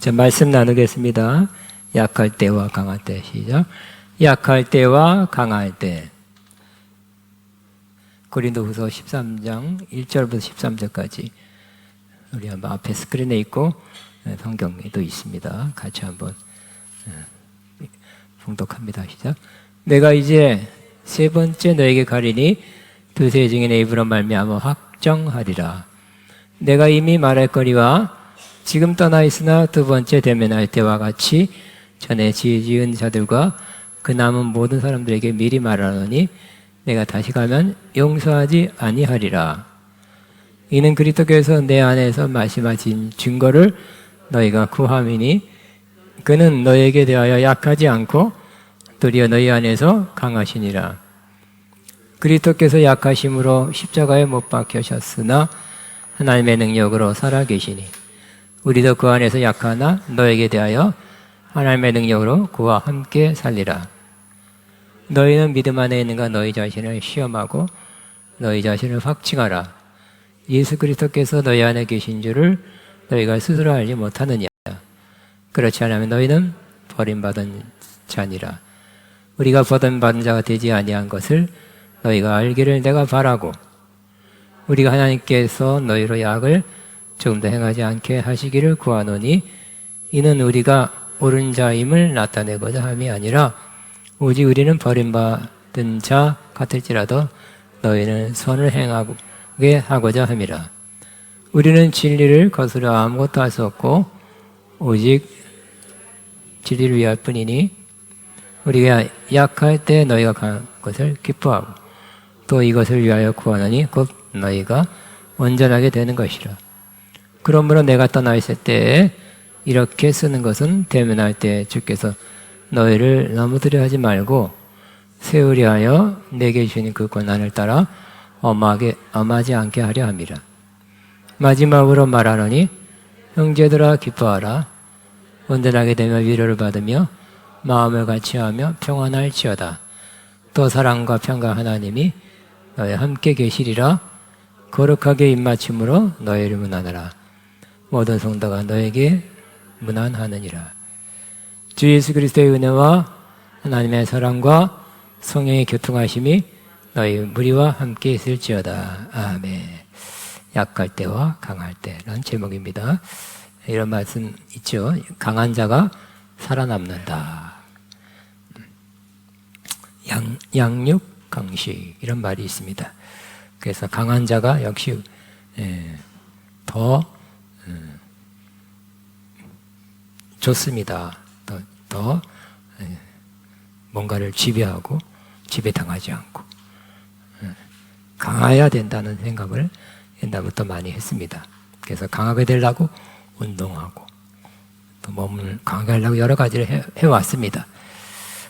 자, 말씀 나누겠습니다. 약할 때와 강할 때. 시작. 약할 때와 강할 때. 고린도후서 13장 1절부터 13절까지 우리 한번 앞에 스크린에 있고 성경에도 있습니다. 같이 한번 봉독합니다. 시작. 내가 이제 세 번째 너에게 가리니 두세 증인의 입으로 말미암아 확정하리라. 내가 이미 말할거리와 지금 떠나 있으나 두 번째 대면할 때와 같이 전에 지은 자들과 그 남은 모든 사람들에게 미리 말하노니 내가 다시 가면 용서하지 아니하리라. 이는 그리스도께서 내 안에서 말씀하신 증거를 너희가 구함이니 그는 너희에게 대하여 약하지 않고 도리어 너희 안에서 강하시니라. 그리스도께서 약하심으로 십자가에 못 박히셨으나 하나님의 능력으로 살아계시니 우리도 그 안에서 약하나 너에게 대하여 하나님의 능력으로 그와 함께 살리라. 너희는 믿음 안에 있는가 너희 자신을 시험하고 너희 자신을 확증하라. 예수 그리스도께서 너희 안에 계신 줄을 너희가 스스로 알지 못하느냐. 그렇지 않으면 너희는 버림받은 자니라. 우리가 버림받은 자가 되지 아니한 것을 너희가 알기를 내가 바라고 우리가 하나님께서 너희로 약을 조금 더 행하지 않게 하시기를 구하노니 이는 우리가 옳은 자임을 나타내고자 함이 아니라 오직 우리는 버림받은 자 같을지라도 너희는 선을 행하게 하고자 함이라. 우리는 진리를 거스려 아무것도 할 수 없고 오직 진리를 위할 뿐이니 우리가 약할 때 너희가 강한 것을 기뻐하고 또 이것을 위하여 구하노니 곧 너희가 온전하게 되는 것이라. 그러므로 내가 떠나 있을 때에 이렇게 쓰는 것은 대면할 때 주께서 너희를 넘어뜨려 하지 말고 세우려 하여 내게 주신 그 권한을 따라 엄하지 않게 하려 함이라. 마지막으로 말하노니 형제들아 기뻐하라. 온전하게 되며 위로를 받으며 마음을 같이하며 평안할지어다. 또 사랑과 평강 하나님이 너희 함께 계시리라. 거룩하게 입맞춤으로 너희를 문안하라. 모든 성도가 너에게 문안하느니라. 주 예수 그리스도의 은혜와 하나님의 사랑과 성령의 교통하심이 너희 무리와 함께 있을지어다. 아멘. 약할 때와 강할 때라는 제목입니다. 이런 말씀 있죠. 강한 자가 살아남는다. 양육 강식 이런 말이 있습니다. 그래서 강한 자가 역시 더 좋습니다. 더 뭔가를 지배하고 지배당하지 않고 강해야 된다는 생각을 옛날부터 많이 했습니다. 그래서 강하게 되려고 운동하고 또 몸을 강하게 하려고 여러 가지를 해왔습니다.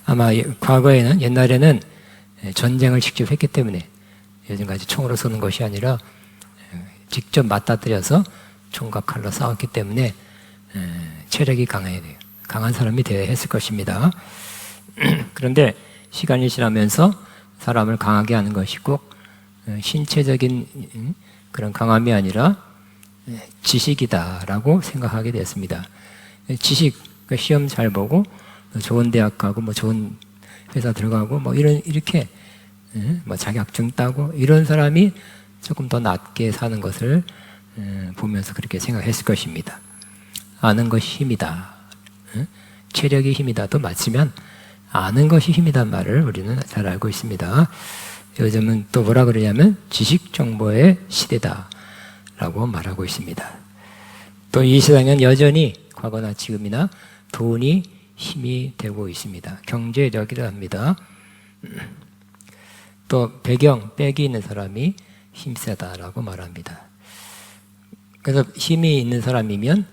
아마 과거에는 옛날에는 전쟁을 직접 했기 때문에 요즘같이 총으로 쏘는 것이 아니라 직접 맞닥뜨려서 총과 칼로 싸웠기 때문에 체력이 강해야 돼요. 강한 사람이 되어야 했을 것입니다. 그런데 시간이 지나면서 사람을 강하게 하는 것이 꼭 신체적인 그런 강함이 아니라 지식이다라고 생각하게 됐습니다. 지식, 시험 잘 보고 좋은 대학 가고 뭐 좋은 회사 들어가고 뭐 이렇게 뭐 자격증 따고 이런 사람이 조금 더 낫게 사는 것을 보면서 그렇게 생각했을 것입니다. 아는 것이 힘이다. 체력이 힘이다도 맞지만 아는 것이 힘이란 말을 우리는 잘 알고 있습니다. 요즘은 또 뭐라 그러냐면 지식 정보의 시대다라고 말하고 있습니다. 또 이 세상은 여전히 과거나 지금이나 돈이 힘이 되고 있습니다. 경제력이라 합니다. 또 백이 있는 사람이 힘세다라고 말합니다. 그래서 힘이 있는 사람이면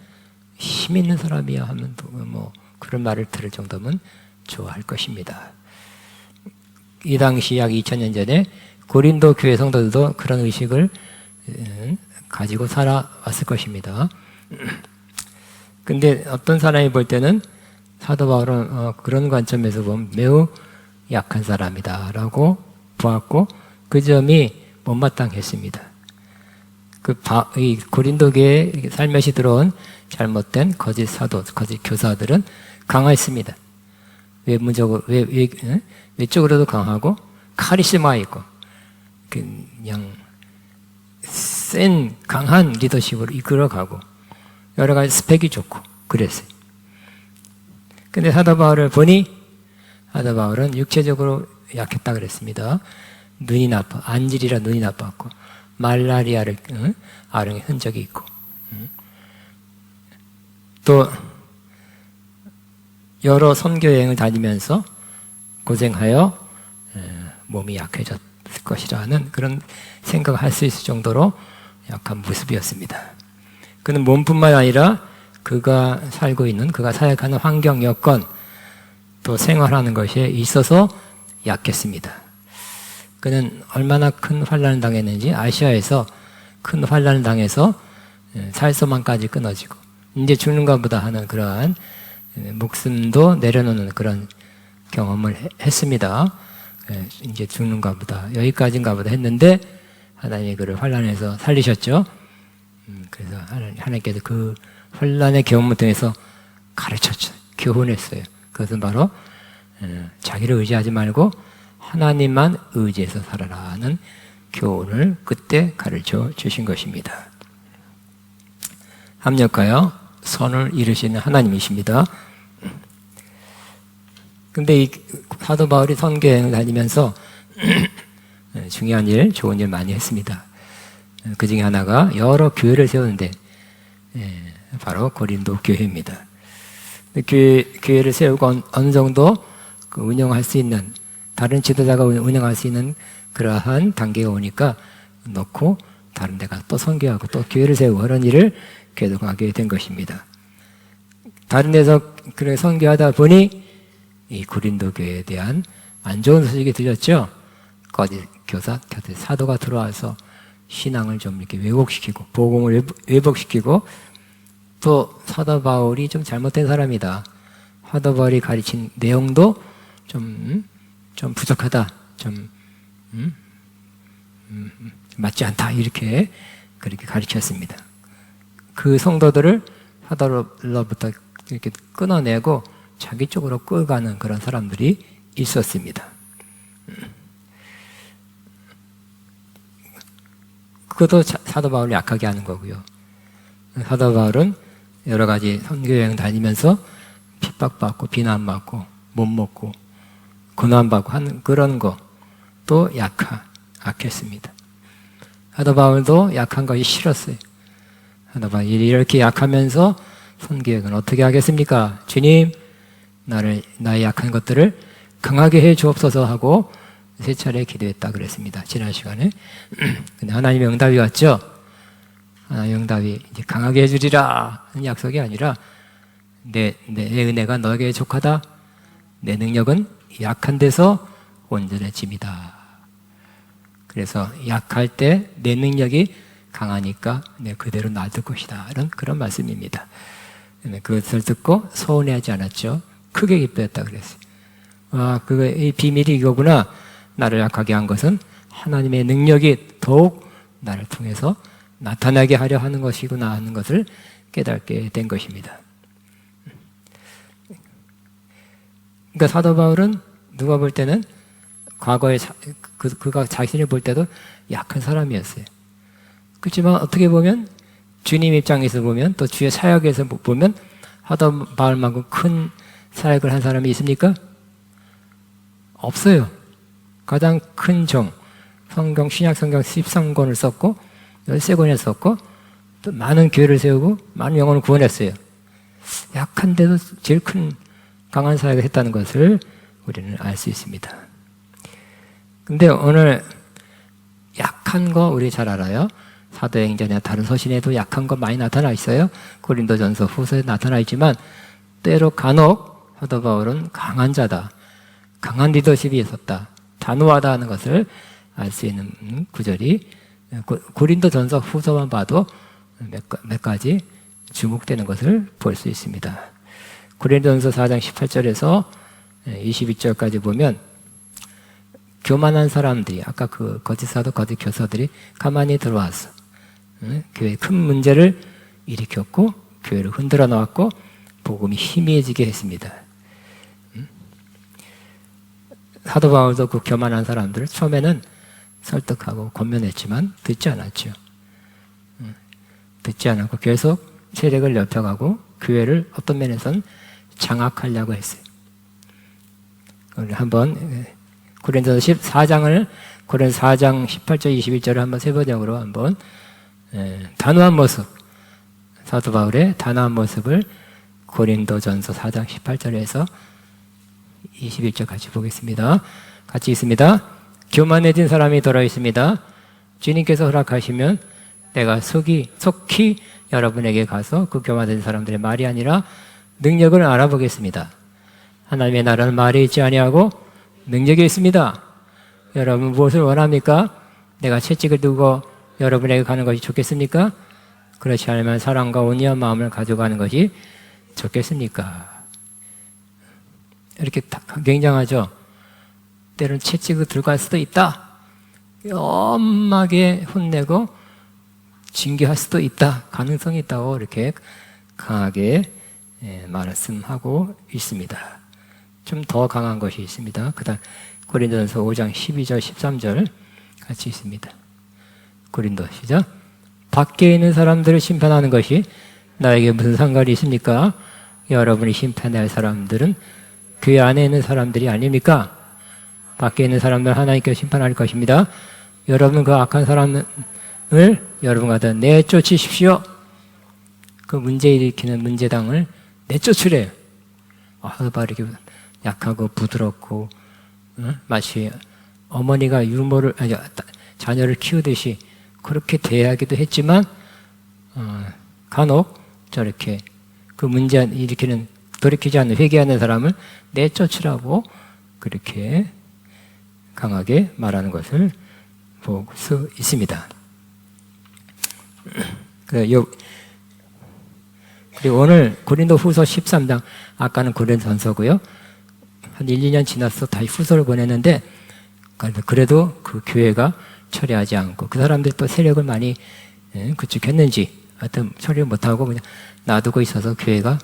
힘 있는 사람이야 하면 뭐 그런 말을 들을 정도면 좋아할 것입니다. 이 당시 약 2000년 전에 고린도 교회 성도들도 그런 의식을 가지고 살아왔을 것입니다. 근데 어떤 사람이 볼 때는 사도 바울은 그런 관점에서 보면 매우 약한 사람이다 라고 보았고 그 점이 못마땅했습니다. 이 고린도 교회에 살며시 들어온 잘못된 거짓 사도, 거짓 교사들은 강했습니다. 외적으로도 강하고 카리스마 있고 그냥 센 강한 리더십으로 이끌어가고 여러 가지 스펙이 좋고 그랬어요. 근데 사도 바울을 보니 사도 바울은 육체적으로 약했다 그랬습니다. 눈이 나빠, 안질이라 눈이 나빴고 말라리아를 앓은 흔적이 있고 또 여러 선교 여행을 다니면서 고생하여 몸이 약해졌을 것이라는 그런 생각을 할 수 있을 정도로 약한 모습이었습니다. 그는 몸뿐만 아니라 그가 살고 있는, 그가 사역하는 환경, 여건, 또 생활하는 것에 있어서 약했습니다. 그는 얼마나 큰 환난을 당했는지 아시아에서 큰 환난을 당해서 살소망까지 끊어지고 이제 죽는가 보다 하는 그러한 목숨도 내려놓는 그런 경험을 했습니다. 이제 죽는가 보다, 여기까지인가 보다 했는데 하나님이 그를 환난에서 살리셨죠. 그래서 하나님께서 그 환난의 경험을 통해서 가르쳤죠. 교훈했어요. 그것은 바로 자기를 의지하지 말고 하나님만 의지해서 살아라는 교훈을 그때 가르쳐 주신 것입니다. 합력하여 선을 이루시는 하나님이십니다. 근데 이 사도 바울이 선교여행을 다니면서 중요한 일, 좋은 일 많이 했습니다. 그 중에 하나가 여러 교회를 세우는데 바로 고린도 교회입니다. 교회를 세우고 어느 정도 운영할 수 있는, 다른 지도자가 운영할 수 있는 그러한 단계가 오니까 놓고 다른 데 가서 또 선교하고 또 교회를 세우고 그런 일을 계속하게 된 것입니다. 다른 데서 그렇게 선교하다 보니 이 고린도 교회에 대한 안 좋은 소식이 들렸죠. 거짓 교사, 거짓 사도가 들어와서 신앙을 좀 이렇게 왜곡시키고 복음을 왜곡시키고 또 사도 바울이 좀 잘못된 사람이다. 사도 바울이 가르친 내용도 좀 부족하다. 맞지 않다. 이렇게 그렇게 가르쳤습니다. 그 성도들을 사도로부터 이렇게 끊어내고 자기 쪽으로 끌어가는 그런 사람들이 있었습니다. 그것도 사도 바울을 약하게 하는 거고요. 사도 바울은 여러 가지 선교여행 다니면서 핍박받고 비난받고 못 먹고 고난받고 하는 그런 것도 약했습니다. 사도 바울도 약한 것이 싫었어요. 사도 바울이 이렇게 약하면서 선교여행은 어떻게 하겠습니까? 주님, 나의 약한 것들을 강하게 해 주옵소서 하고 세 차례 기도했다 그랬습니다. 지난 시간에. 근데 하나님의 응답이 왔죠? 하나님의 응답이 이제 강하게 해주리라 하는 약속이 아니라 내 은혜가 너에게 족하다. 내 능력은 약한 데서 온전해짐이다. 그래서 약할 때 내 능력이 강하니까 내 그대로 놔둘 것이다. 그런 말씀입니다. 그것을 듣고 서운해하지 않았죠. 크게 기뻐했다 그랬어요. 이 비밀이 이거구나. 나를 약하게 한 것은 하나님의 능력이 더욱 나를 통해서 나타나게 하려 하는 것이구나 하는 것을 깨닫게 된 것입니다. 그러니까 사도 바울은 누가 볼 때는 과거에 그가 자신을 볼 때도 약한 사람이었어요. 그렇지만 어떻게 보면 주님 입장에서 보면 또 주의 사역에서 보면 사도 바울만큼 큰 사역을 한 사람이 있습니까? 없어요. 가장 큰 신약 성경 13권을 썼고 13권을 썼고 또 많은 교회를 세우고 많은 영혼을 구원했어요. 약한데도 제일 큰 강한 사역을 했다는 것을 우리는 알 수 있습니다. 근데 오늘 약한 거 우리 잘 알아요. 사도행전이나 다른 서신에도 약한 거 많이 나타나 있어요. 고린도전서 후서에 나타나 있지만 때로 간혹 사도 바울은 강한 자다. 강한 리더십이 있었다. 단호하다 하는 것을 알 수 있는 구절이 고린도전서 후서만 봐도 몇 가지 주목되는 것을 볼 수 있습니다. 고린도전서 4장 18절에서 22절까지 보면 교만한 사람들이 아까 그 거짓 사도 거짓 교사들이 가만히 들어왔어. 교회에 큰 문제를 일으켰고 교회를 흔들어 놓았고 복음이 희미해지게 했습니다. 사도 바울도 그 교만한 사람들을 처음에는 설득하고 권면했지만 듣지 않았죠. 듣지 않았고 계속 세력을 넓혀가고 교회를 어떤 면에서는 장악하려고 했어요. 한번 고린도서 14장을 고린도 4장 18절 21절을 한번 세번역으로 한번 단호한 모습, 사도 바울의 단호한 모습을 고린도전서 4장 18절에서 21절 같이 보겠습니다. 같이 있습니다. 교만해진 사람이 돌아 있습니다. 주님께서 허락하시면 내가 속히 여러분에게 가서 그 교만해진 사람들의 말이 아니라 능력을 알아보겠습니다. 하나님의 나라는 말에 있지 아니하고 능력에 있습니다. 여러분 무엇을 원합니까? 내가 채찍을 두고 여러분에게 가는 것이 좋겠습니까? 그렇지 않으면 사랑과 온유한 마음을 가져가는 것이 좋겠습니까? 이렇게 굉장하죠. 때로는 채찍을 들고 갈 수도 있다. 엄하게 혼내고 징계할 수도 있다. 가능성이 있다고 이렇게 강하게 말씀하고 있습니다. 좀 더 강한 것이 있습니다. 그 다음 고린도전서 5장 12절 13절 같이 있습니다. 고린도 시작. 밖에 있는 사람들을 심판하는 것이 나에게 무슨 상관이 있습니까? 여러분이 심판할 사람들은 교회 안에 있는 사람들이 아닙니까? 밖에 있는 사람들 하나님께서 심판할 것입니다. 여러분 그 악한 사람을 여러분과 다 내쫓으십시오. 그 문제 일으키는 문제당을 내쫓으래요. 이렇게 약하고 부드럽고 마치 어머니가 자녀를 키우듯이 그렇게 대하기도 했지만 간혹 저렇게 그 문제 일으키는 돌이키지 않는 회개하는 사람을 내쫓으라고 그렇게 강하게 말하는 것을 볼 수 있습니다. 그리고 오늘 고린도 후서 13장, 아까는 고린도전서고요. 한 1, 2년 지나서 다시 후서를 보냈는데 그래도 그 교회가 처리하지 않고 그 사람들이 또 세력을 많이 구축했는지 하여튼 처리 못하고 그냥 놔두고 있어서 교회가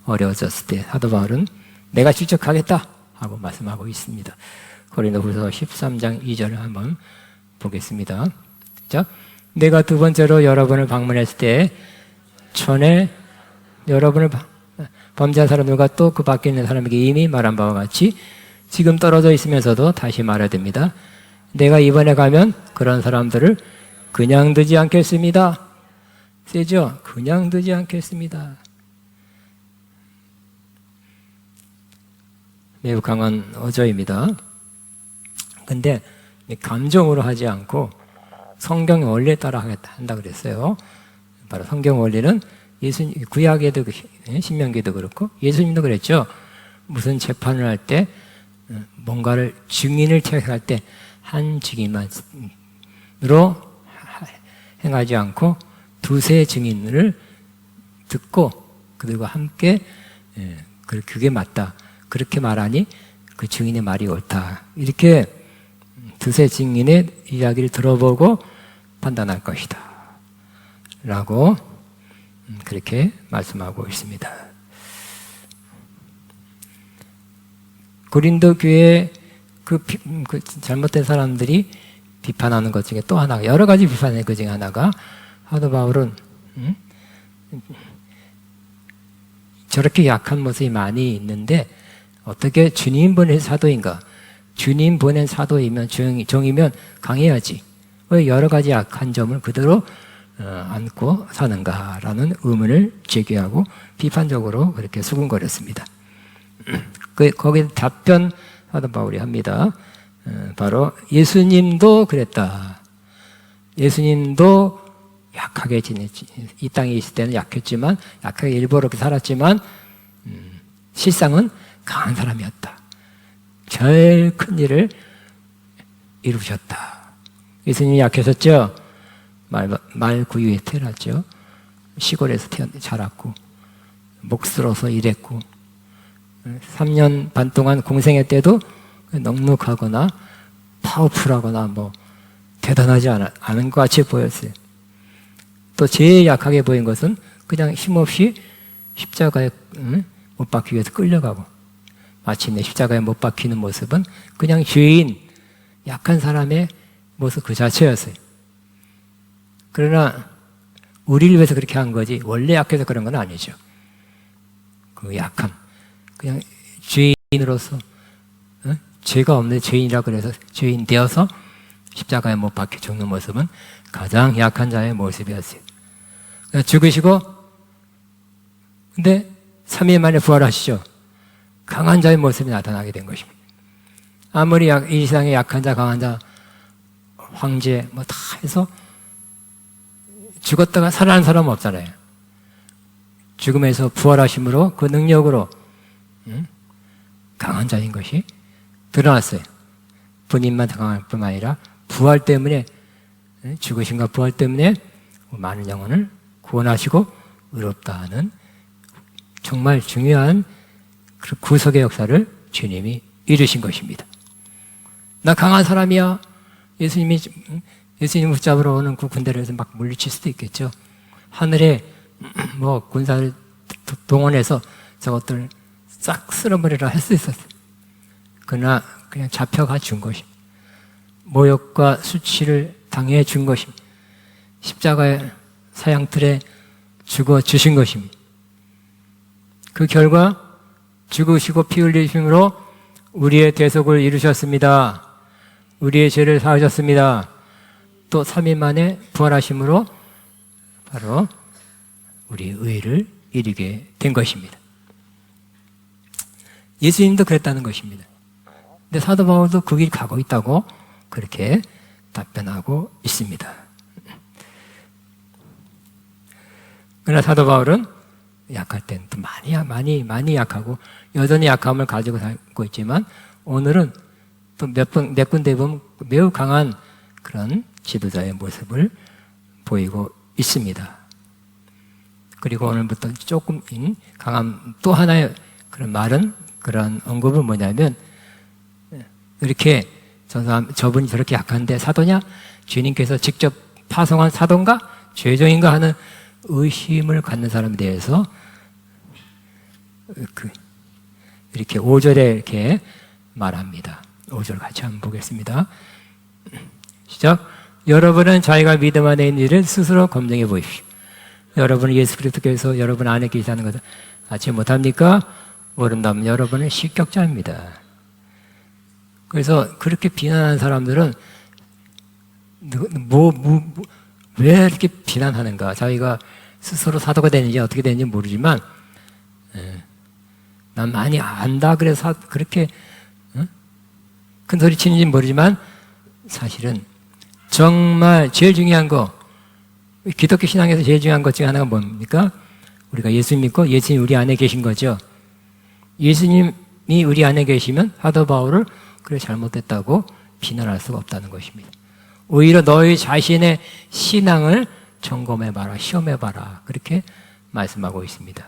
어려워졌을 때 사도 바울은 내가 직접 가겠다 하고 말씀하고 있습니다. 고린도후서 13장 2절을 한번 보겠습니다. 자, 내가 두 번째로 여러분을 방문했을 때 전에 여러분을 범죄한 사람들과 또 그 밖에 있는 사람에게 이미 말한 바와 같이 지금 떨어져 있으면서도 다시 말해야 됩니다. 내가 이번에 가면 그런 사람들을 그냥 두지 않겠습니다. 세죠? 그냥 두지 않겠습니다. 매우 강한 어조입니다. 근데 감정으로 하지 않고 성경의 원리에 따라 한다 그랬어요. 바로 성경 원리는 구약에도 신명기도 그렇고 예수님도 그랬죠. 무슨 재판을 할 때 뭔가를 증인을 채택할 때 한 증인만으로 행하지 않고 두세 증인을 듣고 그들과 함께 그게 맞다. 그렇게 말하니 그 증인의 말이 옳다. 이렇게 두세 증인의 이야기를 들어보고 판단할 것이다. 라고 그렇게 말씀하고 있습니다. 고린도 교회의 그 잘못된 사람들이 비판하는 것 중에 또 하나가, 여러 가지 비판의 그 중에 하나가 사도 바울은 저렇게 약한 모습이 많이 있는데 어떻게 주님 보낸 사도인가? 주님 보낸 사도이면 종이면 강해야지. 왜 여러 가지 약한 점을 그대로 안고 사는가라는 의문을 제기하고 비판적으로 그렇게 수군거렸습니다. 거기에 답변 사도 바울이 합니다. 바로 예수님도 그랬다. 예수님도 약하게 지냈지. 이 땅에 있을 때는 약했지만 약하게 일부러 살았지만 실상은 강한 사람이었다. 제일 큰 이루셨다. 예수님이 약했었죠. 말 구유에 태어났죠. 시골에서 자랐고 목수로서 일했고 3년 반 동안 공생애 때도 넉넉하거나 파워풀하거나 대단하지 않은 것 같이 보였어요. 또 제일 약하게 보인 것은 그냥 힘없이 십자가에 못 박히기 위해서 끌려가고, 마침내 십자가에 못 박히는 모습은 그냥 죄인, 약한 사람의 모습 그 자체였어요. 그러나 우리를 위해서 그렇게 한 거지 원래 약해서 그런 건 아니죠. 그 약함, 그냥 죄인으로서 죄가 없는 죄인이라 그래서 죄인 되어서 십자가에 못 박혀 죽는 모습은 가장 약한 자의 모습이었어요. 죽으시고 근데 3일 만에 부활하시죠. 강한 자의 모습이 나타나게 된 것입니다. 아무리 이 세상에 약한 자, 강한 자, 황제 뭐 다 해서 죽었다가 살아난 사람은 없잖아요. 죽음에서 부활하심으로 그 능력으로 강한 자인 것이 드러났어요. 본인만 강할 뿐만 아니라 부활 때문에, 죽으심과 부활 때문에 많은 영혼을 구원하시고 의롭다 하는 정말 중요한 구속의 역사를 주님이 이루신 것입니다. 나 강한 사람이야. 예수님 붙잡으러 오는 그 군대를 해서 막 물리칠 수도 있겠죠. 하늘에 뭐 군사를 동원해서 저것들 싹 쓸어버리라 할 수 있었어요. 그러나 그냥 잡혀가 준 것입니다. 모욕과 수치를 당해 준 것입니다. 십자가의 사형틀에 죽어 주신 것입니다. 그 결과 죽으시고 피 흘리심으로 우리의 대속을 이루셨습니다. 우리의 죄를 사하셨습니다. 또 3일 만에 부활하심으로 바로 우리의 의를 이루게 된 것입니다. 예수님도 그랬다는 것입니다. 근데 사도 바울도 그 길 가고 있다고 그렇게 답변하고 있습니다. 그러나 사도 바울은 약할 때는 또 많이 약하고 여전히 약함을 가지고 살고 있지만 오늘은 또 몇 군데 보면 매우 강한 그런 지도자의 모습을 보이고 있습니다. 그리고 오늘부터 조금 강한 또 하나의 그런 말은, 그런 언급은 뭐냐면, 이렇게 저분이 저렇게 약한데 사도냐? 주님께서 직접 파송한 사도인가? 죄종인가? 하는 의심을 갖는 사람에 대해서 이렇게 5절에 이렇게 말합니다. 5절 같이 한번 보겠습니다. 시작. 여러분은 자기가 믿음 안에 있는 일을 스스로 검증해 보십시오. 여러분은 예수 그리스도께서 여러분 안에 계시다는 것을 알지 못합니까? 모른다면 여러분은 실격자입니다. 그래서 그렇게 비난하는 사람들은 왜 이렇게 비난하는가? 자기가 스스로 사도가 되는지 어떻게 되는지 모르지만 난 많이 안다 그래서 그렇게 큰 소리 치는지 모르지만 사실은 정말 제일 중요한 거, 기독교 신앙에서 제일 중요한 것 중에 하나가 뭡니까? 우리가 예수 믿고 예수님이 우리 안에 계신 거죠. 예수님이 우리 안에 계시면 사도 바울을 그래 잘못됐다고 비난할 수가 없다는 것입니다. 오히려 너희 자신의 신앙을 점검해봐라, 시험해봐라, 그렇게 말씀하고 있습니다.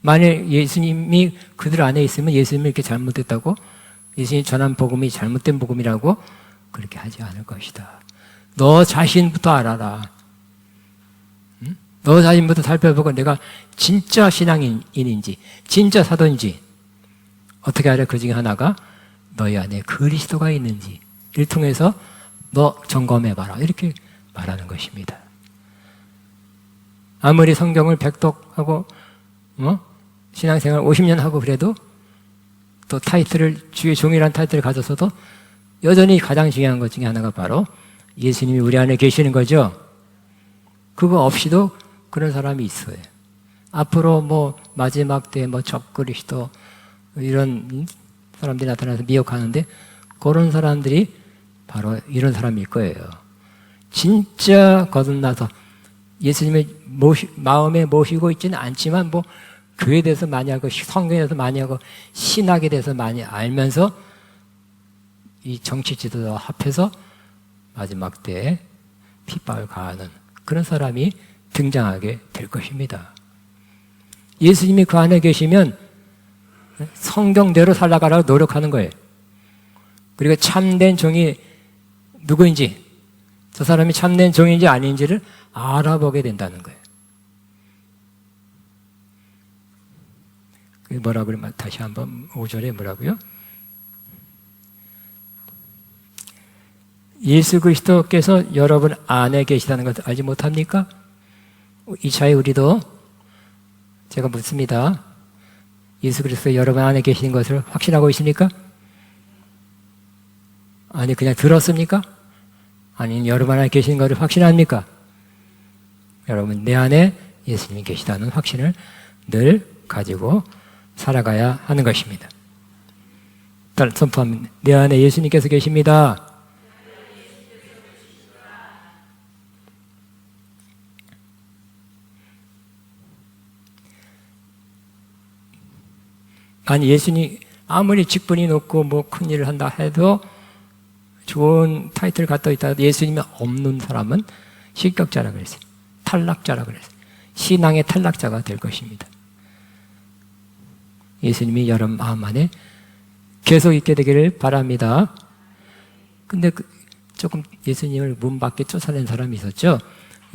만일 예수님이 그들 안에 있으면 예수님이 이렇게 잘못됐다고, 예수님이 전한 복음이 잘못된 복음이라고 그렇게 하지 않을 것이다. 너 자신부터 알아라. 너 자신부터 살펴보고 내가 진짜 신앙인인지 진짜 사도인지 어떻게 알아? 그 중에 하나가 너희 안에 그리스도가 있는지 이를 통해서 너 점검해봐라, 이렇게 말하는 것입니다. 아무리 성경을 백독하고 신앙생활 50년 하고 그래도 또 타이틀을, 주의 종이라는 타이틀을 가졌어도 여전히 가장 중요한 것 중에 하나가 바로 예수님이 우리 안에 계시는 거죠. 그거 없이도 그런 사람이 있어요. 앞으로 뭐 마지막 때 뭐 적그리스도 이런 사람들이 나타나서 미혹하는데 그런 사람들이 바로 이런 사람일 거예요. 진짜 거듭나서 예수님의 마음에 모시고 있지는 않지만 뭐 교회에 대해서 많이 알고 성경에 대해서 많이 알고 신학에 대해서 많이 알면서 이 정치 지도자와 합해서 마지막 때에 핍박을 가하는 그런 사람이 등장하게 될 것입니다. 예수님이 그 안에 계시면 성경대로 살아가라고 노력하는 거예요. 그리고 참된 종이 누구인지 저 사람이 참된 종인지 아닌지를 알아보게 된다는 거예요. 뭐라고 그러면 다시 한번 5절에 뭐라고요? 예수 그리스도께서 여러분 안에 계시다는 것을 알지 못합니까? 이 차에 우리도 제가 묻습니다. 예수 그리스도 여러분 안에 계시는 것을 확신하고 있습니까? 아니 그냥 들었습니까? 아니 여러분 안에 계시는 것을 확신합니까? 여러분 내 안에 예수님이 계시다는 확신을 늘 가지고 살아가야 하는 것입니다. 일단 선포합니다. 내 안에 예수님께서 계십니다. 아니 예수님 아무리 직분이 높고 뭐 큰일을 한다 해도 좋은 타이틀을 갖다 있다 해도 예수님이 없는 사람은 실격자라 그랬어요. 탈락자라 그랬어요. 신앙의 탈락자가 될 것입니다. 예수님이 여러분 마음 안에 계속 있게 되기를 바랍니다. 근데 조금 예수님을 문 밖에 쫓아낸 사람이 있었죠.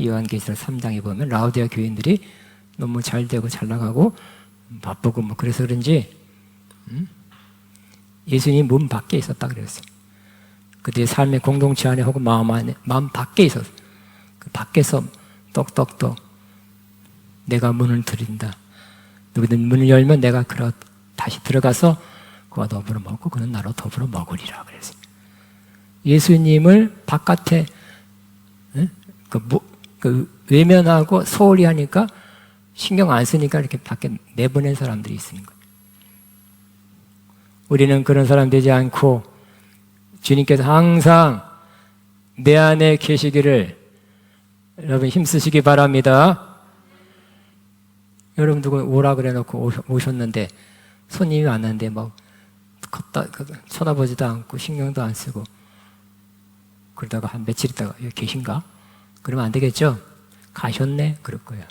요한계시록 3장에 보면 라오디아 교인들이 너무 잘 되고 잘 나가고 바쁘고 뭐 그래서 그런지 예수님이 문 밖에 있었다 그랬어요. 그들의 삶의 공동체 안에 혹은 마음 안에, 마음 밖에 있었어요. 그 밖에서 똑똑똑 내가 문을 드린다. 누구든 문을 열면 내가 다시 들어가서 그와 더불어 먹고 그는 나로 더불어 먹으리라 그랬어요. 예수님을 바깥에 외면하고 소홀히 하니까 신경 안 쓰니까 이렇게 밖에 내보낸 사람들이 있는 거예요. 우리는 그런 사람 되지 않고 주님께서 항상 내 안에 계시기를 여러분 힘쓰시기 바랍니다. 여러분 누구 오라 그래 놓고 오셨는데 손님이 왔는데 막 걷다 쳐다보지도 않고 신경도 안 쓰고 그러다가 한 며칠 있다가 여기 계신가? 그러면 안 되겠죠? 가셨네? 그럴 거예요.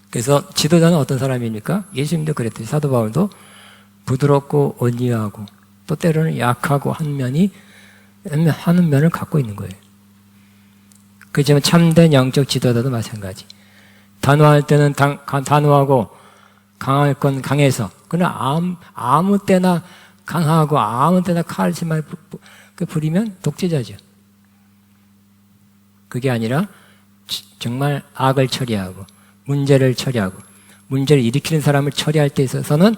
그래서 지도자는 어떤 사람입니까? 예수님도 그랬듯이 사도 바울도 부드럽고 온유하고 또 때로는 약하고 하는 면을 갖고 있는 거예요. 그렇지만 참된 영적 지도자도 마찬가지. 단호할 때는 단호하고 강할 건 강해서 그러나 아무 때나 강하고 아무 때나 칼질만 부리면 독재자죠. 그게 아니라 정말 악을 처리하고 문제를 처리하고 문제를 일으키는 사람을 처리할 때 있어서는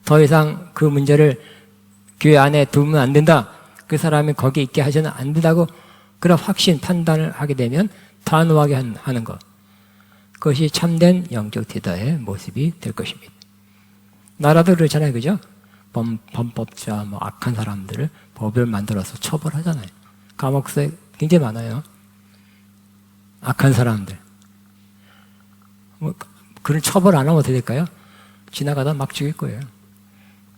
더 이상 그 문제를 교회 안에 두면 안 된다. 그 사람이 거기 있게 하셔는 안 된다고 그런 확신 판단을 하게 되면 단호하게 하는 것. 그것이 참된 영적 지도자의 모습이 될 것입니다. 나라도 그렇잖아요. 그죠? 범법자, 뭐 악한 사람들을 법을 만들어서 처벌하잖아요. 감옥에 굉장히 많아요. 악한 사람들. 뭐 그런 처벌 안 하면 어떻게 될까요? 지나가다 막 죽일 거예요.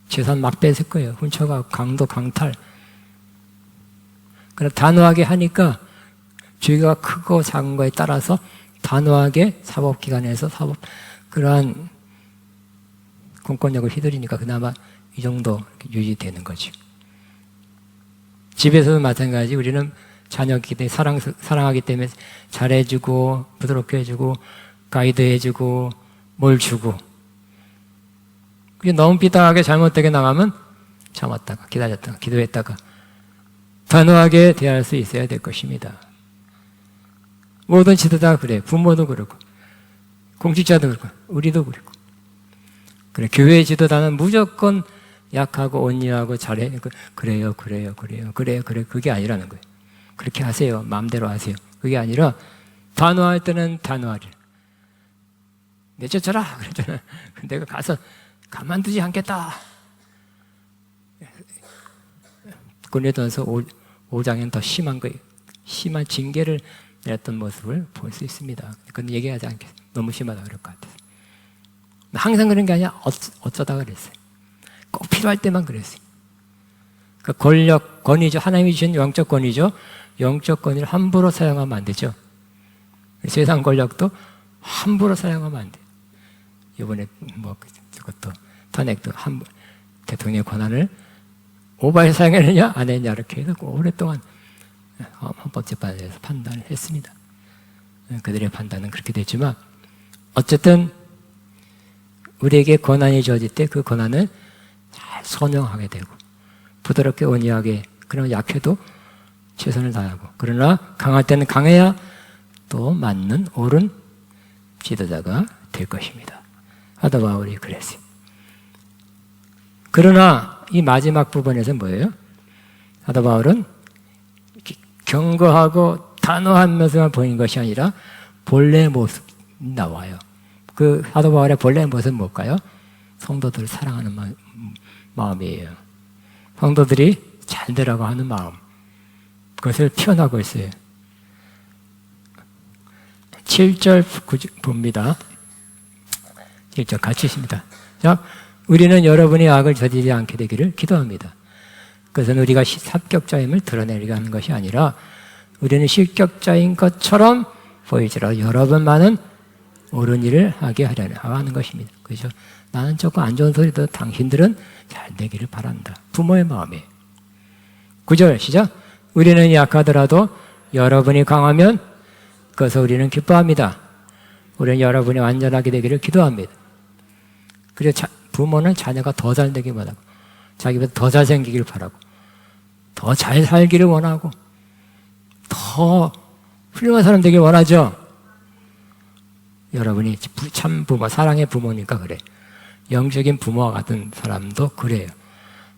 재산 막 뺏을 거예요. 훔쳐가고 강도 강탈. 그러나 단호하게 하니까 죄가 크고 작은 거에 따라서 단호하게 사법기관에서 그러한 공권력을 휘두르니까 그나마 이 정도 유지되는 거죠. 집에서도 마찬가지. 우리는 자녀이기 때문에 사랑하기 때문에 잘해주고 부드럽게 해주고 가이드해주고 뭘 주고 그게 너무 삐딱하게 잘못되게 나가면 참았다가 기다렸다가 기도했다가 단호하게 대할 수 있어야 될 것입니다. 모든 지도자가 그래요. 부모도 그렇고 공직자도 그렇고 우리도 그렇고 그래 교회 지도자는 무조건 약하고 온유하고 잘해 그래요 그게 아니라는 거예요. 그렇게 하세요. 마음대로 하세요. 그게 아니라 단호할 때는 단호하리. 내쫓아라 그랬잖아. 내가 가서 가만두지 않겠다. 고린도전서 5장엔 더 심한 거예요. 심한 징계를 내렸던 모습을 볼 수 있습니다. 그건 얘기하지 않겠어요. 너무 심하다 그럴 것 같아서. 항상 그런 게 아니라 어쩌다가 그랬어요. 꼭 필요할 때만 그랬어요. 그 권력, 권위죠. 하나님이 주신 영적 권위죠. 영적 권위를 함부로 사용하면 안 되죠. 세상 권력도 함부로 사용하면 안 돼요. 이번에 뭐 그것도 탄핵도 대통령의 권한을 오바해서 사용했느냐 안 했냐 이렇게 해서 오랫동안 헌법재판소에서 판단을 했습니다. 그들의 판단은 그렇게 됐지만 어쨌든 우리에게 권한이 주어질 때 그 권한을 잘 선용하게 되고 부드럽게 온유하게, 그러나 약해도 최선을 다하고, 그러나 강할 때는 강해야 또 맞는 옳은 지도자가 될 것입니다. 사도 바울이 그랬어요. 그러나 이 마지막 부분에서 뭐예요? 사도 바울은 경고하고 단호한 모습만 보이는 것이 아니라 본래 모습이 나와요. 그 사도 바울의 본래 모습은 뭘까요? 성도들을 사랑하는 마음이에요. 성도들이 잘 되라고 하는 마음, 그것을 표현하고 있어요. 7절 봅니다. 7절 같이 있습니다. 자, 우리는 여러분이 악을 저지르지 않게 되기를 기도합니다. 그것은 우리가 합격자임을 드러내려고 하는 것이 아니라 우리는 실격자인 것처럼 보이지라 여러분만은 옳은 일을 하게 하려는 하는 것입니다. 그렇죠? 나는 조금 안 좋은 소리도 당신들은 잘 되기를 바란다. 부모의 마음이에요. 9절 시작. 우리는 약하더라도 여러분이 강하면 그것을 우리는 기뻐합니다. 우리는 여러분이 완전하게 되기를 기도합니다. 그래서 부모는 자녀가 더 잘 되길 원하고, 자기보다 더 잘생기기를 바라고, 더 잘 살기를 원하고, 더 훌륭한 사람 되길 원하죠. 여러분이 참 부모, 사랑의 부모니까 그래. 영적인 부모와 같은 사람도 그래요.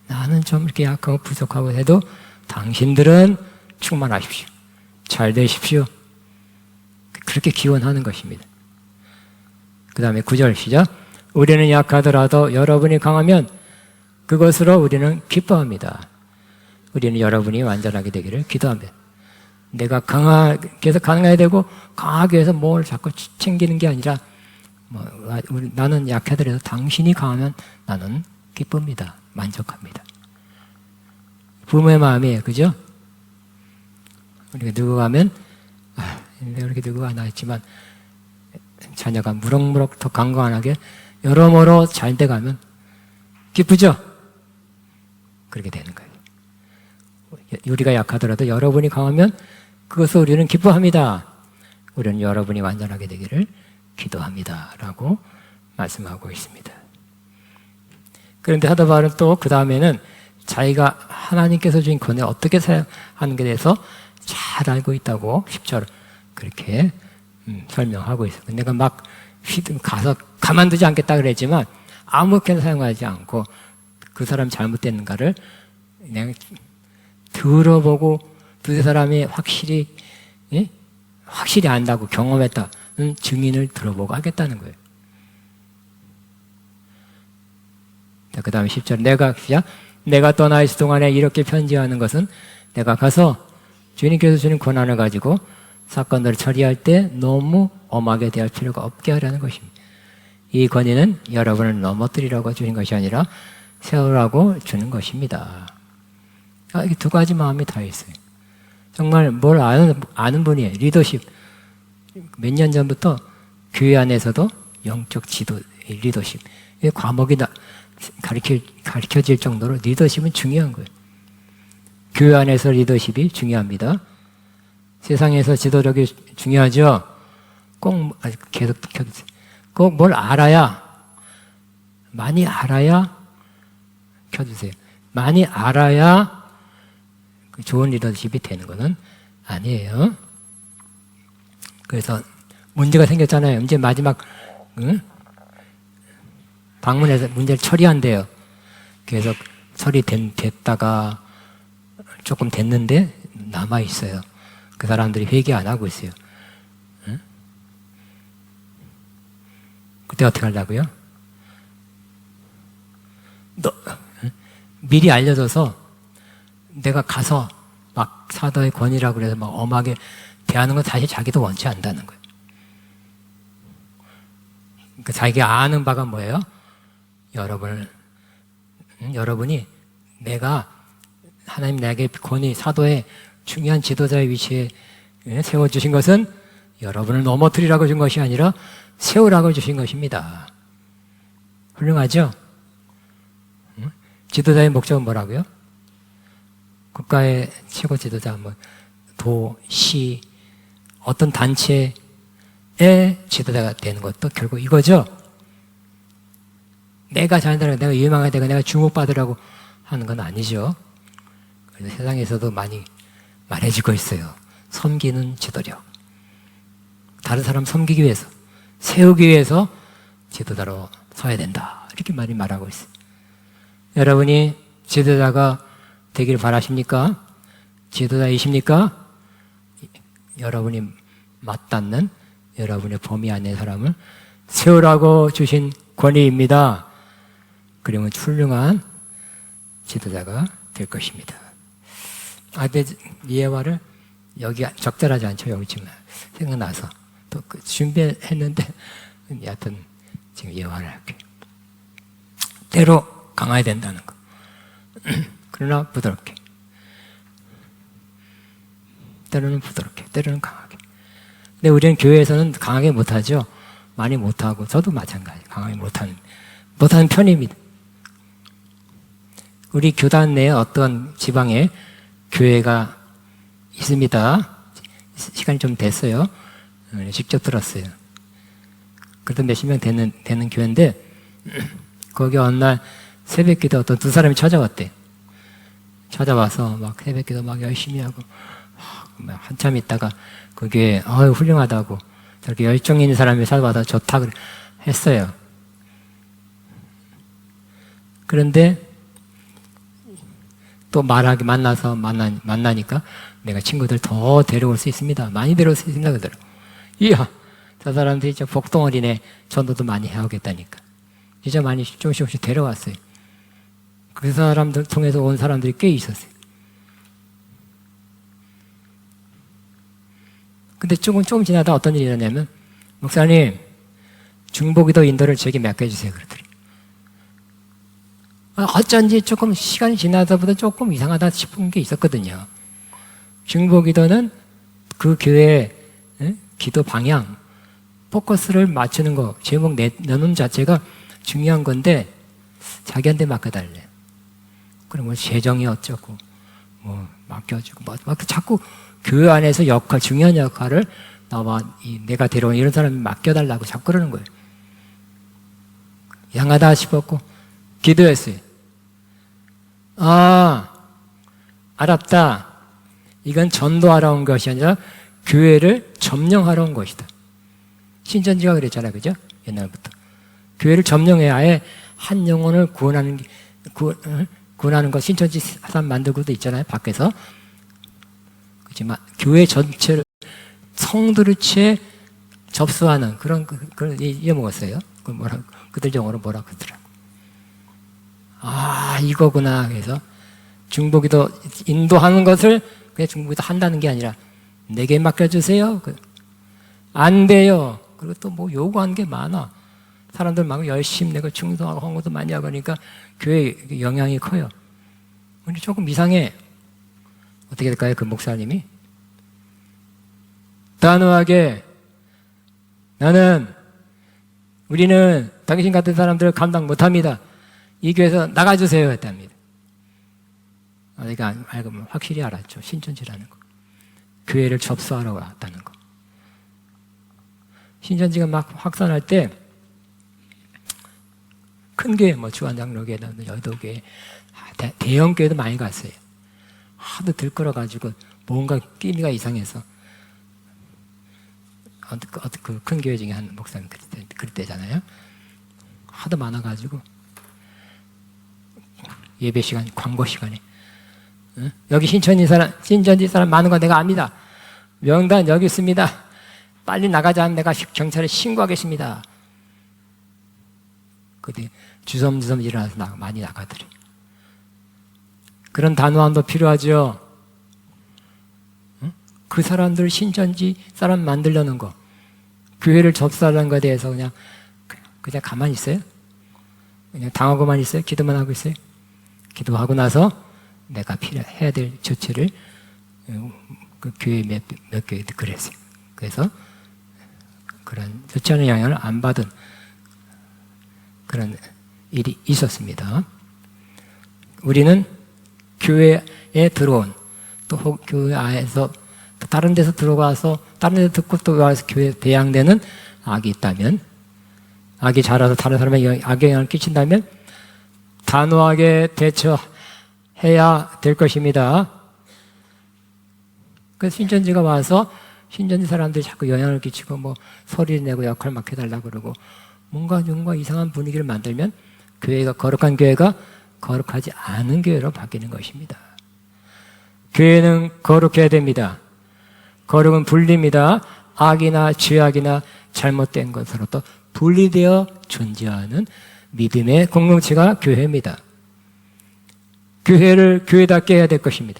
나는 좀 이렇게 약하고 부족하고 해도 당신들은 충만하십시오. 잘 되십시오. 그렇게 기원하는 것입니다. 그 다음에 9절 시작. 우리는 약하더라도 여러분이 강하면 그것으로 우리는 기뻐합니다. 우리는 여러분이 완전하게 되기를 기도합니다. 내가 계속 강해야 되고 강하게 해서 뭘 자꾸 챙기는 게 아니라 나는 약하더라도 당신이 강하면 나는 기쁩니다. 만족합니다. 부모의 마음이에요. 그죠? 우리가 늙어가면 내가 이렇게 늙어가 나있지만 자녀가 무럭무럭 더 강건하게 여러모로 잘 돼가면 기쁘죠? 그렇게 되는 거예요. 우리가 약하더라도 여러분이 강하면 그것을 우리는 기뻐합니다. 우리는 여러분이 완전하게 되기를 기도합니다. 라고 말씀하고 있습니다. 그런데 사도 바울은 또 그 다음에는 자기가 하나님께서 주신 권을 어떻게 사용하는 것에 대해서 잘 알고 있다고 10절 그렇게 설명하고 있어요. 내가 막 가서 가만두지 않겠다 그랬지만 아무렇게나 사용하지 않고 그 사람이 잘못됐는가를 그냥 들어보고 그 사람이 확실히 안다고 경험했다는 증인을 들어보고 하겠다는 거예요. 자, 그 다음에 10절 내가 떠나 있을 동안에 이렇게 편지하는 것은 내가 가서 주님께서 주는 권한을 가지고 사건들을 처리할 때 너무 엄하게 대할 필요가 없게 하려는 것입니다. 이 권위는 여러분을 넘어뜨리라고 주신 것이 아니라 세우라고 주는 것입니다. 이게 두 가지 마음이 다 있어요. 정말 뭘 아는 분이에요. 리더십. 몇 년 전부터 교회 안에서도 영적 지도, 리더십. 과목이 가르쳐질 정도로 리더십은 중요한 거예요. 교회 안에서 리더십이 중요합니다. 세상에서 지도력이 중요하죠. 꼭 계속 켜주세요. 꼭 뭘 알아야, 많이 알아야 켜주세요. 많이 알아야 좋은 리더십이 되는 것은 아니에요. 그래서 문제가 생겼잖아요. 이제 마지막 방문해서 문제를 처리한대요. 그래서 처리됐다가 조금 됐는데 남아있어요. 그 사람들이 회개 안 하고 있어요. 응? 그때 어떻게 하려고요? 미리 알려줘서 내가 가서 막 사도의 권위라고 그래서 막 엄하게 대하는 건 사실 자기도 원치 않다는 거예요. 그러니까 자기가 아는 바가 뭐예요? 여러분이 내가 하나님 내게 권위, 사도의 중요한 지도자의 위치에 세워주신 것은 여러분을 넘어뜨리라고 준 것이 아니라 세우라고 주신 것입니다. 훌륭하죠? 응? 지도자의 목적은 뭐라고요? 국가의 최고 지도자, 뭐, 도, 시, 어떤 단체의 지도자가 되는 것도 결국 이거죠? 내가 잘한다고, 내가 유명하게 되고, 내가 주목받으라고 하는 건 아니죠. 그래서 세상에서도 많이 말해지고 있어요. 섬기는 지도력. 다른 사람 섬기기 위해서, 세우기 위해서 지도자로 서야 된다. 이렇게 많이 말하고 있어요. 여러분이 지도자가 되기를 바라십니까? 지도자이십니까? 여러분이 맞닿는 여러분의 범위 안의 사람을 세우라고 주신 권위입니다. 그러면 훌륭한 지도자가 될 것입니다. 근데 예화를 여기 적절하지 않죠. 여기 지금 생각나서 또 준비했는데 여하튼 지금 예화를 할게요. 때로 강해야 된다는 거. 그러나 부드럽게. 때로는 부드럽게, 때로는 강하게. 근데 우리는 교회에서는 강하게 못하죠. 많이 못하고, 저도 마찬가지. 강하게 못하는 편입니다. 우리 교단 내에 어떤 지방에 교회가 있습니다. 시간이 좀 됐어요. 직접 들었어요. 그래도 몇십 명 되는 교회인데, 거기 어느 날 새벽 기도 어떤 두 사람이 찾아왔대. 찾아와서 막 새벽 기도 막 열심히 하고, 한참 있다가 그 교회, 훌륭하다고, 저렇게 열정 있는 사람이 찾아와서 좋다 했어요. 그런데 또 만나니까 내가 친구들 더 데려올 수 있습니다. 많이 데려올 수 있습니다. 그러더라고. 이야, 저 사람들이 진짜 복동어린애 전도도 많이 해오겠다니까. 진짜 많이 조금씩 데려왔어요. 그 사람들 통해서 온 사람들이 꽤 있었어요. 근데 조금 지나다 어떤 일이 일어나냐면, 목사님, 중보기도 인도를 제게 맡겨주세요. 그러더니. 어쩐지 조금 시간이 지나다보다 조금 이상하다 싶은 게 있었거든요. 중보기도는 그 교회의 기도 방향, 포커스를 맞추는 거, 제목 내놓는 자체가 중요한 건데, 자기한테 맡겨달래. 그럼 뭐 재정이 어쩌고, 뭐 맡겨주고, 자꾸 교회 안에서 중요한 역할을 내가 데려온 이런 사람이 맡겨달라고 자꾸 그러는 거예요. 이상하다 싶었고, 기도했어요. 알았다. 이건 전도하러 온 것이 아니라 교회를 점령하러 온 것이다. 신천지가 그랬잖아요. 그죠? 옛날부터. 교회를 점령해 아예 한 영혼을 구원하는 것, 신천지 사람 만들고도 있잖아요. 밖에서. 그렇지만 교회 전체를 성도를 채 접수하는 그런 잊어먹었어요. 그들 영어로 뭐라 그러더라고. 이거구나. 그래서 중보기도 인도하는 것을 그냥 중보기도 한다는 게 아니라 내게 맡겨주세요. 안 돼요. 그리고 또 뭐 요구하는 게 많아. 사람들 막 열심히 내가 충성하고 헌금도 많이 하고 하니까 교회에 영향이 커요. 근데 조금 이상해. 어떻게 될까요? 그 목사님이 단호하게 우리는 당신 같은 사람들을 감당 못합니다. 이 교회에서 나가주세요 했답니다. 그러니까 알고 보면 확실히 알았죠. 신천지라는 거. 교회를 접수하러 왔다는 거. 신천지가 막 확산할 때 큰 교회, 주안장로교회, 여도교회, 대형 교회도 많이 갔어요. 하도 들끓어가지고 뭔가 끼니가 이상해서 그 큰 교회 중에 한 목사님 그랬대잖아요. 하도 많아가지고 예배 시간, 광고 시간에 여기 신천지 사람 많은 거 내가 압니다. 명단 여기 있습니다. 빨리 나가자 하면 내가 경찰에 신고하겠습니다. 그때 주섬주섬 일어나서 많이 나가더래. 그런 단호함도 필요하죠. 그 사람들 신천지 사람 만들려는 거, 교회를 접수하려는 것에 대해서 그냥 가만히 있어요? 그냥 당하고만 있어요? 기도만 하고 있어요? 기도하고 나서 내가 해야 될 조치를 그 교회 몇 교회도 그랬어요. 그래서 그런 좋지 않은 영향을 안 받은 그런 일이 있었습니다. 우리는 교회에 들어온, 또 교회 안에서 또 다른 데서 들어가서 다른 데서 듣고 또 와서 교회에 배양되는 악이 있다면, 악이 자라서 다른 사람에게 악영향을 끼친다면 단호하게 대처해야 될 것입니다. 그래서 신천지가 와서 신천지 사람들이 자꾸 영향을 끼치고 뭐 소리를 내고 역할 맡겨달라고 그러고 뭔가 이상한 분위기를 만들면 교회가, 거룩한 교회가 거룩하지 않은 교회로 바뀌는 것입니다. 교회는 거룩해야 됩니다. 거룩은 분리입니다. 악이나 죄악이나 잘못된 것으로부터 분리되어 존재하는 믿음의 공동체가 교회입니다. 교회를 교회답게 해야 될 것입니다.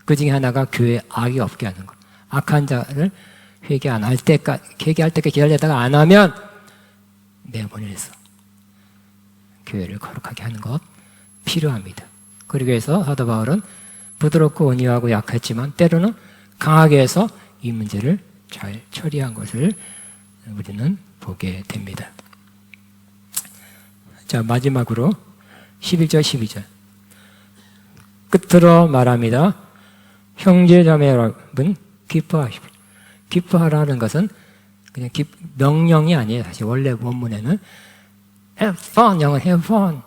그 중에 하나가 교회에 악이 없게 하는 것. 악한 자를 회개할 때까지 기다리다가 안 하면 내보내서 교회를 거룩하게 하는 것 필요합니다. 그러기 위해서 사도 바울은 부드럽고 온유하고 약했지만 때로는 강하게 해서 이 문제를 잘 처리한 것을 우리는 보게 됩니다. 자, 마지막으로 11절 12절 끝으로 말합니다. 형제자매 여러분 기뻐하십시오. 기뻐하라는 것은 그냥 명령이 아니에요. 사실 원래 원문에는 have fun, 영어 have fun,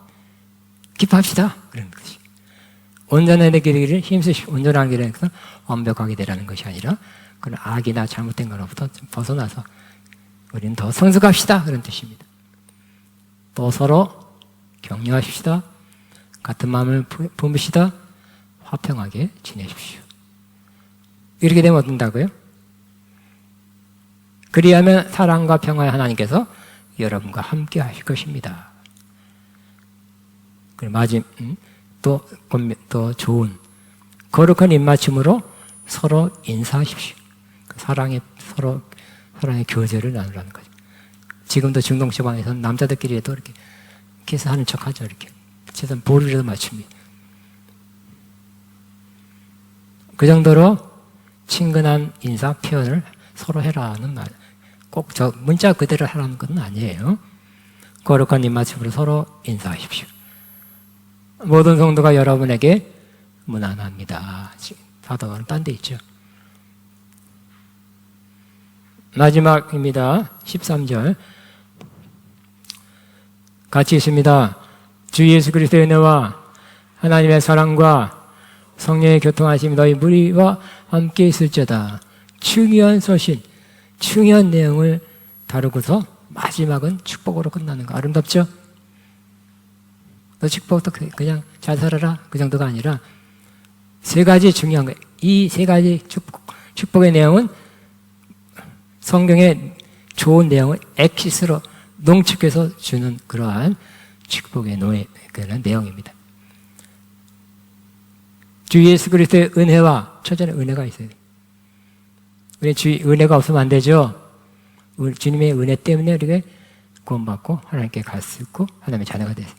기뻐합시다 그런 것이. 온전하게 되기를 힘쓰시고, 온전하게 되는 것은 완벽하게 되라는 것이 아니라 그런 악이나 잘못된 것로부터 벗어나서 우리는 더 성숙합시다 그런 뜻입니다. 또 서로 격려하십시다. 같은 마음을 품으시다. 화평하게 지내십시오. 이렇게 되면 어떤다고요? 그리하면 사랑과 평화의 하나님께서 여러분과 함께 하실 것입니다. 그리고 또 좋은 거룩한 입맞춤으로 서로 인사하십시오. 사랑의 교제를 나누라는 거죠. 지금도 중동시방에서는 남자들끼리도 이렇게 키스하는 척하죠. 이렇게 최소한 볼이라도 맞춥니다. 그 정도로 친근한 인사 표현을 서로 해라는 말. 꼭 저 문자 그대로 하라는 건 아니에요. 거룩한 입맞춤으로 서로 인사하십시오. 모든 성도가 여러분에게 문안합니다. 사도는 딴 데 있죠. 마지막입니다. 13절 같이 있습니다. 주 예수 그리스도의 은혜와 하나님의 사랑과 성령의 교통하심이 너희 무리와 함께 있을지어다. 중요한 서신, 중요한 내용을 다루고서 마지막은 축복으로 끝나는 거 아름답죠? 너 축복도 그냥 잘 살아라 그 정도가 아니라 세 가지 중요한 거예요. 이 세 가지 축복의 내용은 성경의 좋은 내용을 엑시스로 농축해서 주는 그러한 축복의 그런 내용입니다. 주 예수 그리스도의 은혜와 첫째는 은혜가 있어야 돼요. 우리 은혜가 없으면 안 되죠. 주님의 은혜 때문에 우리가 구원받고 하나님께 갈 수 있고 하나님의 자녀가 됐어요.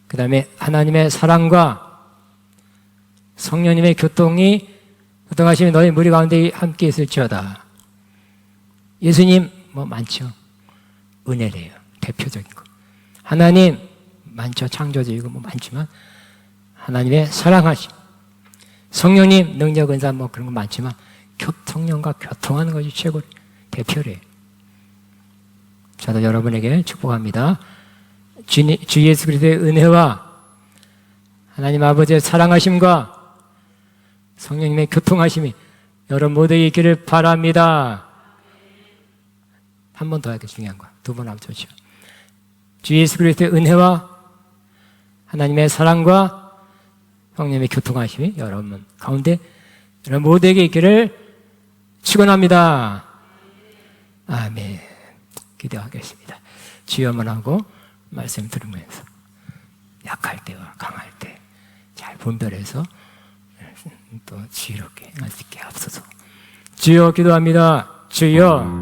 그 다음에 하나님의 사랑과 성령님의 교통하심이 너희 무리 가운데 함께 있을지어다. 예수님 많죠. 은혜래요. 대표적인 거. 하나님 많죠. 창조주이고 많지만 하나님의 사랑하심, 성령님 능력 은사 그런 거 많지만 성령과 교통하는 것이 최고 대표래요. 저도 여러분에게 축복합니다. 주 예수 그리스도의 은혜와 하나님 아버지의 사랑하심과 성령님의 교통하심이 여러분 모두에게 있기를 바랍니다. 한 번 더 하기 중요한 거야. 두 번 하면 좋죠. 주 예수 그리스도의 은혜와 하나님의 사랑과 성령님의 교통하심이 여러분 가운데 여러분 모두에게 있기를 축원합니다. 아멘. 기도하겠습니다. 주여만 하고 말씀 들으면서 약할 때와 강할 때 잘 분별해서 또 지혜롭게 행할 수 있게 앞서서 주여 기도합니다. 주여